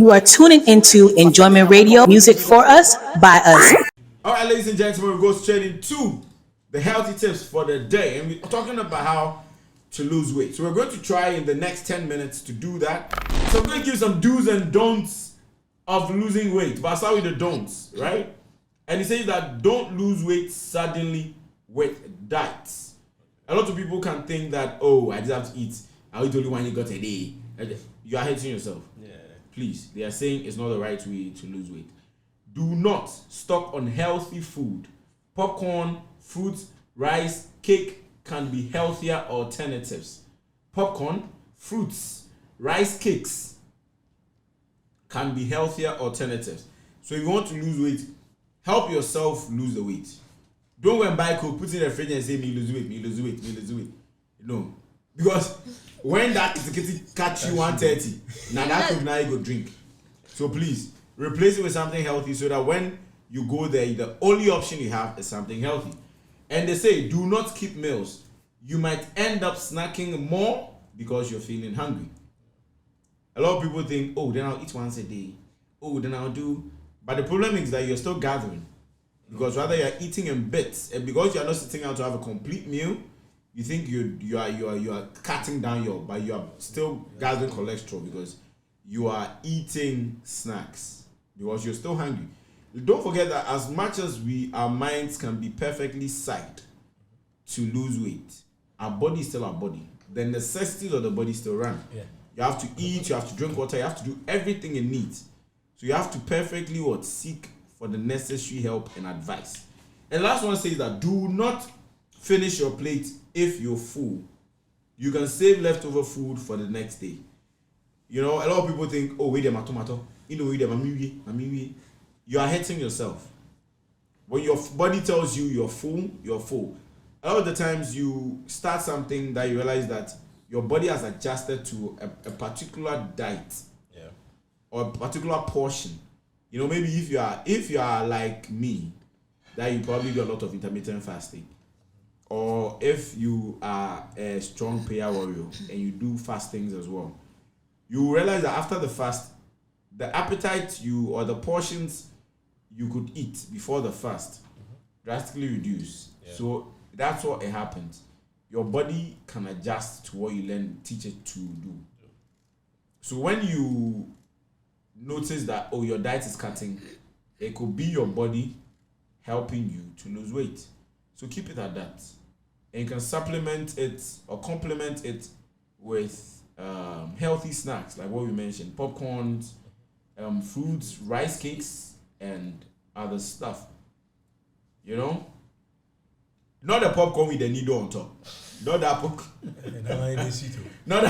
You are tuning into Enjoyment Radio, music for us, by us. All right, ladies and gentlemen, we go straight into the healthy tips for the day. And we're talking about how to lose weight. So we're going to try in the next 10 minutes to do that. So I'm going to give some do's and don'ts of losing weight. But I'll start with the don'ts, right? And it says that don't lose weight suddenly with diets. A lot of people can think that, oh, I just have to eat. I'll eat only one yogurt a day. You are hating yourself. Yeah. Please, they are saying it's not the right way to lose weight. Do not stock on healthy food. Popcorn, fruits, rice, cake can be healthier alternatives. Popcorn, fruits, rice cakes can be healthier alternatives. So if you want to lose weight, help yourself lose the weight. Don't go and buy Coke, put it in the fridge and say, me lose weight, me lose weight, me lose weight. No. Because when that catch you 130, now that Coke now you go drink. So please, replace it with something healthy so that when you go there, the only option you have is something healthy. And they say, do not skip meals. You might end up snacking more because you're feeling hungry. A lot of people think, oh, then I'll eat once a day. Oh, then I'll do. But the problem is that you're still gathering. Because rather you're eating in bits. And because you're not sitting down to have a complete meal, you think you are cutting down but you are still gathering cholesterol because you are eating snacks. Because you're still hungry. Don't forget that as much as our minds can be perfectly psyched to lose weight, our body is still our body. The necessities of the body still run. Yeah. You have to eat, you have to drink water, you have to do everything it needs. So you have to perfectly seek for the necessary help and advice. And the last one says that do not finish your plate if you're full. You can save leftover food for the next day. You know, a lot of people think, oh, wait, my tomato. You are hurting yourself. When your body tells you you're full, you're full. A lot of the times you start something that you realize that your body has adjusted to a particular diet, or a particular portion. You know, maybe if you are like me, that you probably do a lot of intermittent fasting. Or if you are a strong prayer warrior and you do fastings as well, you realize that after the fast, the appetite or the portions you could eat before the fast drastically reduce. Yeah. So that's what it happens. Your body can adjust to what you teach it to do. So when you notice that, oh, your diet is cutting, it could be your body helping you to lose weight. So keep it at that. And you can supplement it or complement it with healthy snacks, like what we mentioned, popcorns, fruits, rice cakes, and other stuff. You know? Not the popcorn with the needle on top. Not that popcorn. Not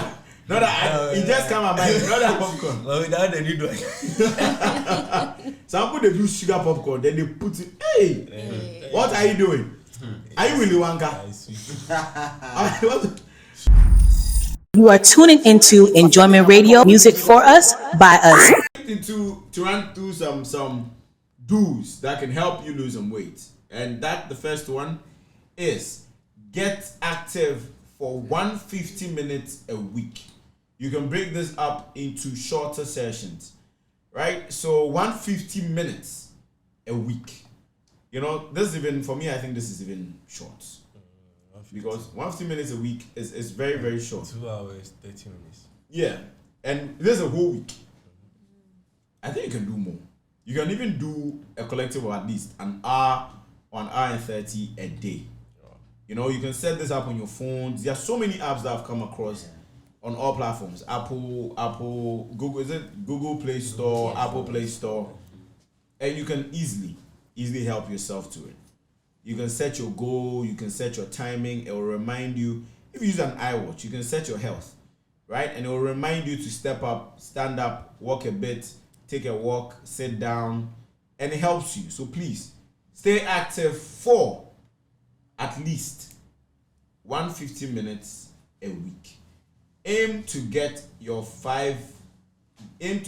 that. It just came out. Not that popcorn. Well, without the needle. Some people they do sugar popcorn, then they put it. Hey. What are you doing? Are you Willy Wonka? You are tuning into Enjoyment Radio, music for us, by us. To run through some do's that can help you lose some weight. And the first one is get active for 150 minutes a week. You can break this up into shorter sessions, right? So 150 minutes a week. You know, this is even, for me, I think this is even short. Because 150 minutes a week is very, very short. 2 hours, 30 minutes. Yeah. And this is a whole week. I think you can do more. You can even do a collective of at least an hour or an hour and 30 a day. You know, you can set this up on your phones. There are so many apps that I've come across on all platforms. Apple, Google, is it Google Play Store, Apple Play Store? And you can easily help yourself to it. You can set your goal, you can set your timing. It will remind you, if you use an iWatch, you can set your health, right? And it will remind you to step up, stand up, walk a bit, take a walk, sit down, and it helps you. So please, stay active for at least 150 minutes a week. Aim to get your 5 a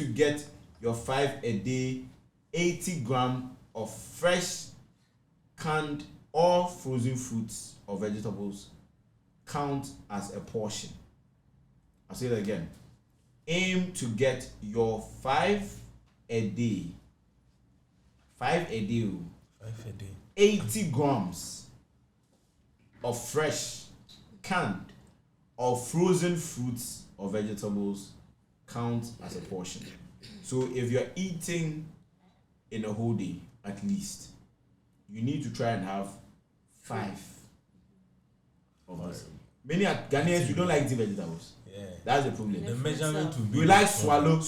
day, 80 grams of fresh, canned or frozen fruits or vegetables count as a portion. I'll say that again. Aim to get your 5 a day. 5 a day. 5 a day. 80 grams of fresh, canned, or frozen fruits or vegetables count as a portion. So if you're eating in a whole day, at least, you need to try and have 5 of us. Many Ghanaians, we don't like eating vegetables. Yeah. That's the problem. The measurement will be. We like swallow,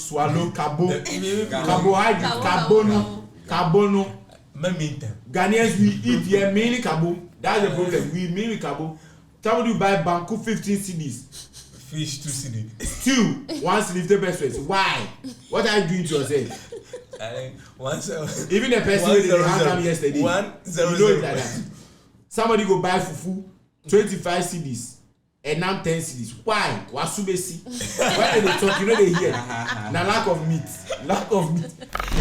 carbohydrate, carbono. Ghanaians, we eat mainly carbo. That's the problem. We mainly carbo. Somebody buy Banku 15 CDs. Fish 2 CD. Stew 1 CD 50 Why? What are you doing to yourself? Even the person who did come yesterday, you know it like that. Somebody go buy fufu 25 CDs and now 10 CDs. Why? Wasubesi. Why they talk? You know they hear. Now lack of meat.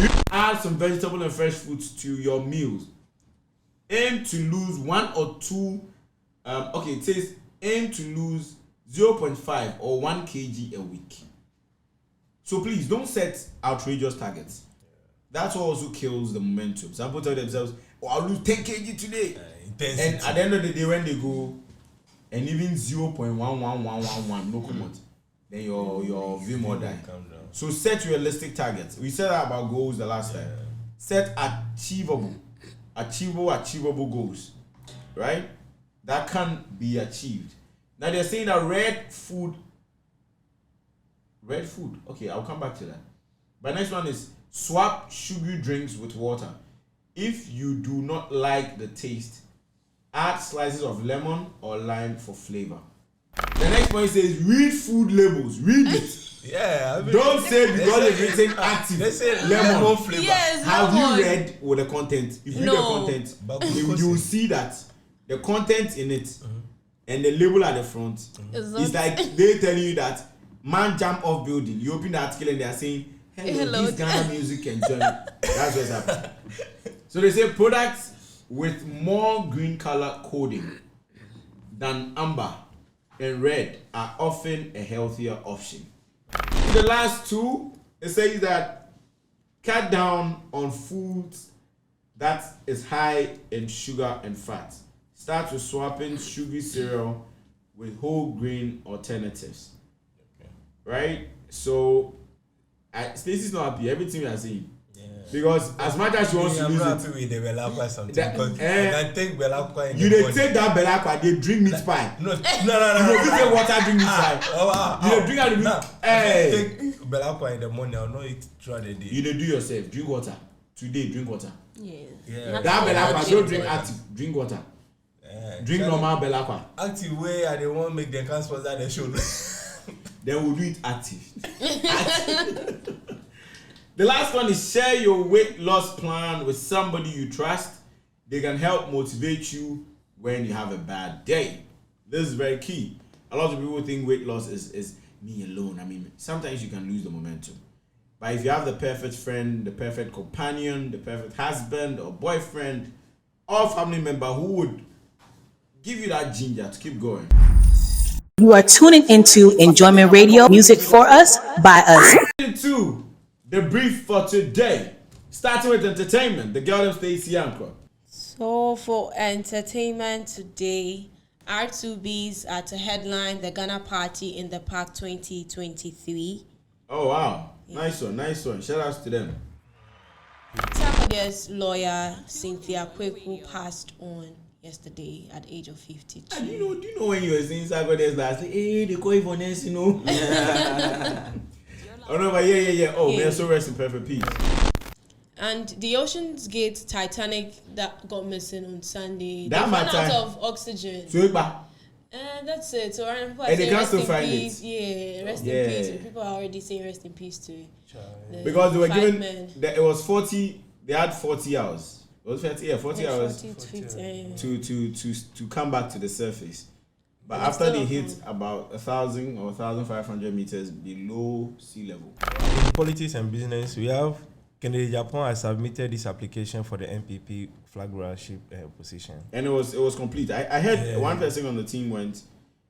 You add some vegetable and fresh foods to your meals. Aim to lose 1 or 2. It says aim to lose 0.5 or 1 kg a week. So please don't set outrageous targets. That's what also kills the momentum. Some people tell themselves, "Oh, I'll lose 10 kg today," and at the end of the day, when they go and even 0.11111, no comment, then your vim will die. So set realistic targets. We said that about goals the last time. Set achievable goals, right? That can be achieved. Now they're saying that red food. Okay, I'll come back to that. But next one is swap sugary drinks with water. If you do not like the taste, add slices of lemon or lime for flavor. The next point says read food labels. Read it. Yeah, don't say because it's written active. They say lemon flavor. Yes, have lemon. you read with the content? If you read the content, you will see that the content in it and the label at the front is like they telling you that man jump off building. You open the article and they are saying, hello. This Ghana music enjoy. That's what's happening. So they say products with more green color coding than amber and red are often a healthier option. The last two, it says that cut down on foods that is high in sugar and fat. Start with swapping sugary cereal with whole grain alternatives. Okay. Right? So, Stacey's not happy. Everything we are saying. Yeah. Because as much as she wants to lose it. I'm happy with the belakwa something. Because I can take belakwa in the morning. You take that belakwa, they drink meat pie. No. You take water, drink meat pie. You drink out the meat. Hey. Take belakwa in the morning, I'll not eat throughout the day. You do yourself. Drink water. Today, drink water. Yeah. That belakwa, don't drink active. Drink water. Drink normal belakwa. Active way, I don't want to make them can sponsor the show. Then we'll do it active. The last one is share your weight loss plan with somebody you trust. They can help motivate you when you have a bad day. This is very key. A lot of people think weight loss is me alone. I mean, sometimes you can lose the momentum. But if you have the perfect friend, the perfect companion, the perfect husband or boyfriend or family member who would give you that ginger to keep going. You are tuning into Enjoyment Radio, music for us, by us. Into the brief for today, starting with entertainment. The girl of Cynthia and R2Bees. So for entertainment today, R2Bees are to headline the Ghana Party in the Park 2023. Oh wow, yeah. Nice one. Shout outs to them. Sarkodie's lawyer Cynthia Quarcoo passed on yesterday at the age of 52. Do you know when you were saying Sarkodie's last? Hey, they call Ivonnes, you know. Oh no, but yeah. Oh, man, so rest in perfect peace. And the Ocean's Gate Titanic that got missing on Sunday. That they ran out of oxygen. That's it. So and they can't still find it. Yeah, rest in peace. People are already saying rest in peace to because they were given it was 40. They had 40 hours. It was 40 hours 40 to come back to the surface. But after they hit about 1,000 or 1,500 meters below sea level. In politics and business, we have Kennedy Japan has submitted this application for the MPP flag bearership position. And it was complete. I heard one person on the team went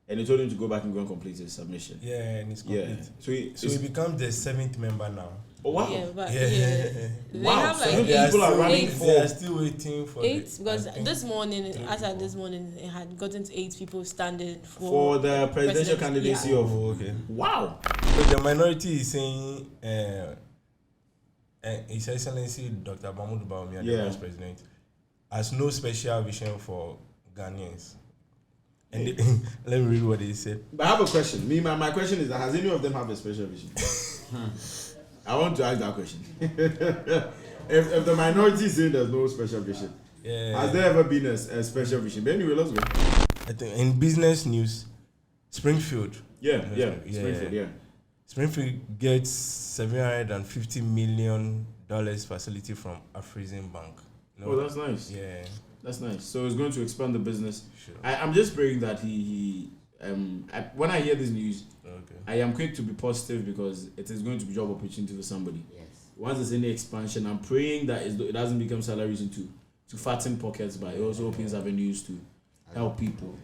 and they told him to go back and complete his submission. Yeah, and it's complete. Yeah. So he becomes the 7th member now. Oh wow. Yeah, but Yeah. they Wow, have so like you people are running eight, They are still waiting for eight because I think this morning, three as at people. this morning, it had gotten to 8 people standing for the presidential president. candidacy Yeah. of. Oh, okay. Wow. So the minority is saying His Excellency Dr. Mahmoud Bawumia, the Yeah. Vice President, has no special vision for Ghanaians. And they, let me read what they said. But I have a question. My question is that has any of them have a special vision? I want to ask that question. if the minority is saying there's no special vision, has there ever been a special vision? But anyway, let's go. I think in business news, Springfield. Springfield. Springfield gets $750 million facility from Afrexim Bank. No? Oh, that's nice. Yeah. That's nice. So it's going to expand the business. Sure. I'm just praying that when I hear this news, Okay. I am quick to be positive because it is going to be job opportunity for somebody. Yes. Once there's any expansion, I'm praying that it doesn't become salaries to fatten pockets, but it also opens avenues to help people.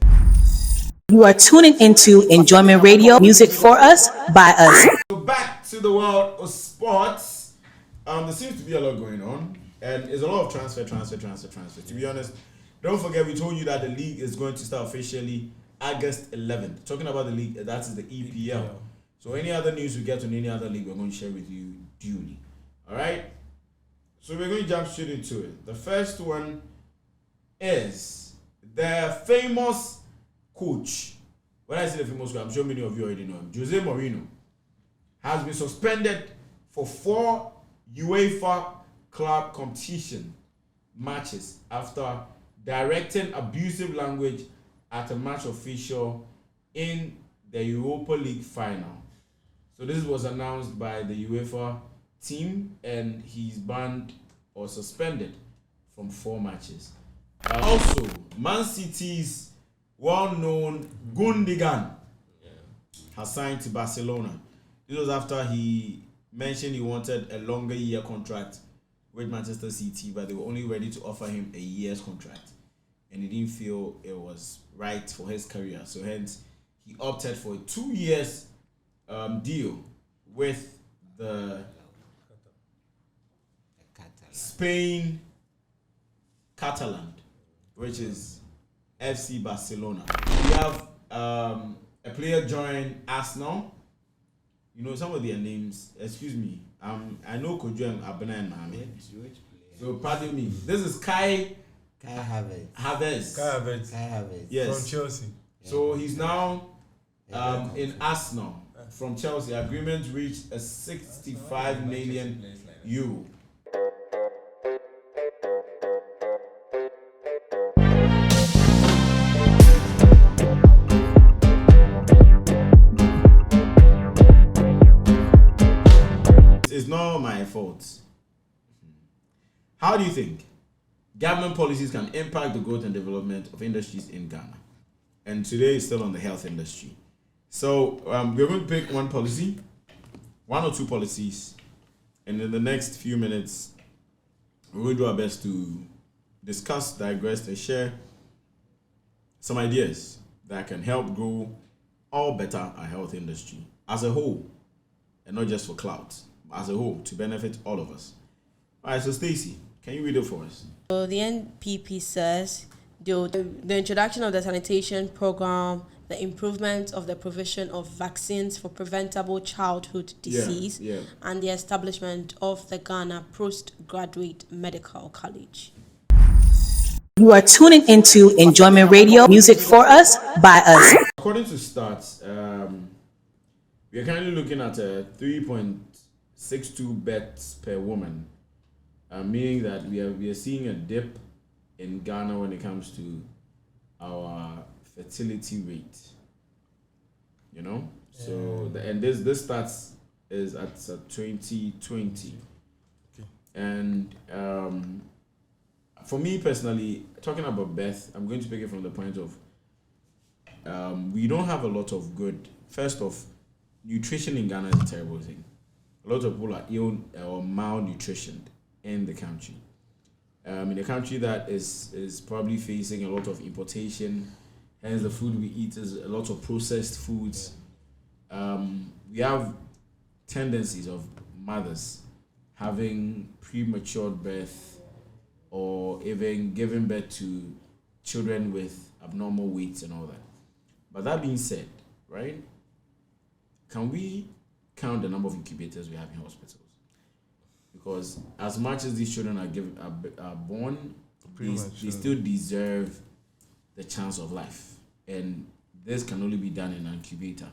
You are tuning into Enjoyment Radio, music for us, by us. So back to the world of sports. There seems to be a lot going on, and there's a lot of transfer. To be honest, don't forget we told you that the league is going to start officially August 11th. Talking about the league, that is the EPL. So any other news we get on any other league, we're going to share with you duly. All right. So we're going to jump straight into it. The first one is the famous coach. When I say the famous coach, I'm sure many of you already know him. Jose Mourinho has been suspended for 4 UEFA club competition matches after directing abusive language at a match official in the Europa League final. So this was announced by the UEFA team, and he's banned or suspended from 4 matches. Also, Man City's well-known Gundogan has signed to Barcelona. This was after he mentioned he wanted a longer year contract with Manchester City, but they were only ready to offer him a year's contract, and he didn't feel it was right for his career. So hence, he opted for a 2 years deal with the Spain Catalan, which is FC Barcelona. We have a player join Arsenal. You know some of their names. Excuse me. I know Kojo and Abena and Mame. So pardon me. This is Kai Havertz. Yes. From Chelsea. So he's now in Arsenal from Chelsea. Agreement reached a 65 million euro. It's not my fault. How do you think government policies can impact the growth and development of industries in Ghana? And today is still on the health industry. So we're going to pick one policy, 1 or 2 policies, and in the next few minutes, we're going to do our best to discuss, digress, and share some ideas that can help grow or better our health industry as a whole, and not just for clout, but as a whole to benefit all of us. All right, so Stacey, can you read it for us? So the NPP says the introduction of the sanitation program, the improvement of the provision of vaccines for preventable childhood disease, and the establishment of the Ghana Postgraduate Medical College. You are tuning into Enjoyment Radio, music for us, by us. According to stats, we are currently looking at a 3.62 beds per woman, meaning that we are seeing a dip in Ghana when it comes to our fertility rate. You know, so this stats is at 2020, and for me personally, talking about birth, I'm going to pick it from the point of we don't have a lot of good. First off, nutrition in Ghana is a terrible thing. A lot of people are ill or malnutritioned in the country. In a country that is probably facing a lot of importation, hence the food we eat is a lot of processed foods. We have tendencies of mothers having premature birth or even giving birth to children with abnormal weights and all that. But that being said, right, can we count the number of incubators we have in hospitals? Because as much as these children are born, they still deserve the chance of life. And this can only be done in an incubator.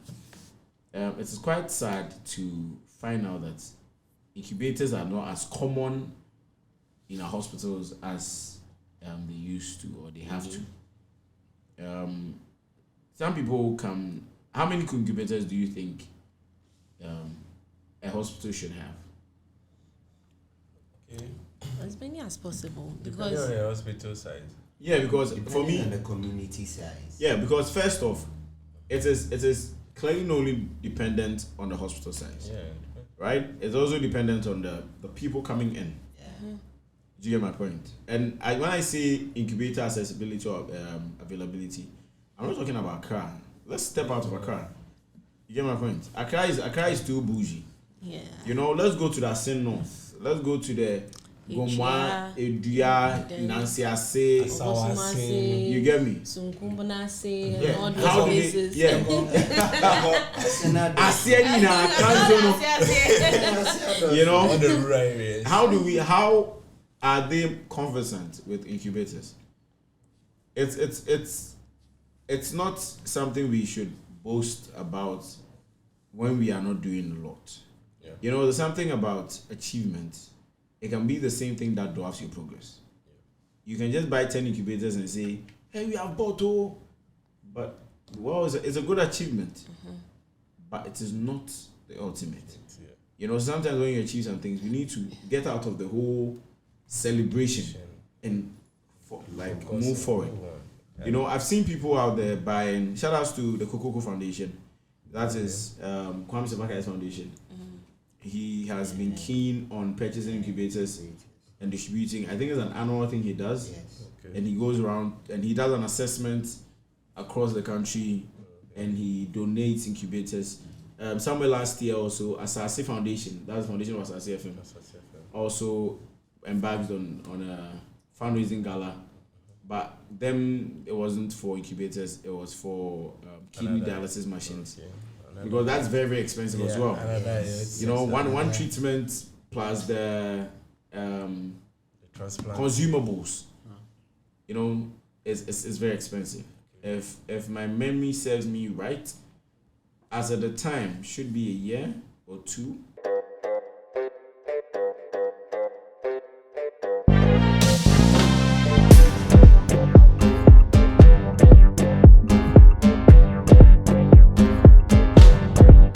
It is quite sad to find out that incubators are not as common in our hospitals as they used to or they have to. Some people come. How many incubators do you think a hospital should have? Okay. As many as possible, Depending because on the hospital size. Yeah, because for me, on the community size. yeah, because first off, it is clearly not only dependent on the hospital size, Yeah. right? It's also dependent on the people coming in. Yeah. Do you get my point? And when I say incubator accessibility or availability, I'm not talking about Accra. Let's step out of Accra. You get my point? Accra is too bougie. yeah, You know, let's go to the Asin North. Let's go to the Gomwa, Edua, then Nansiase. Obosumase, You get me? Sunkumbunase, Yeah. and all those How do places. they? Yeah. Asienina, Kanzono. You know. On the rural areas. How are they conversant with incubators? It's not something we should boast about when we are not doing a lot. Yeah. You know, there's something about achievement. It can be the same thing that dwarfs your progress. Yeah. You can just buy 10 incubators and say, hey, we have bought all. But, well, it's a good achievement. But it is not the ultimate. Yeah. You know, sometimes when you achieve some things, we need to get out of the whole celebration and move forward. You know, I've seen people out there buying, shout outs to the Kokoko Foundation. That is Kwame Sebaka's foundation. He has been keen on purchasing incubators and distributing. I think it's an annual thing he does. Yes. Okay. And he goes around and he does an assessment across the country and he donates incubators. Somewhere last year also, Asase Foundation, that's the foundation of Asase FM, also embarked on a fundraising gala. But them, it wasn't for incubators, it was for kidney dialysis machines. Okay. Because that's very, very expensive as well. You know, one treatment plus the transplant consumables, you know, is very expensive. Okay. If my memory serves me right, as at the time, should be a year or two,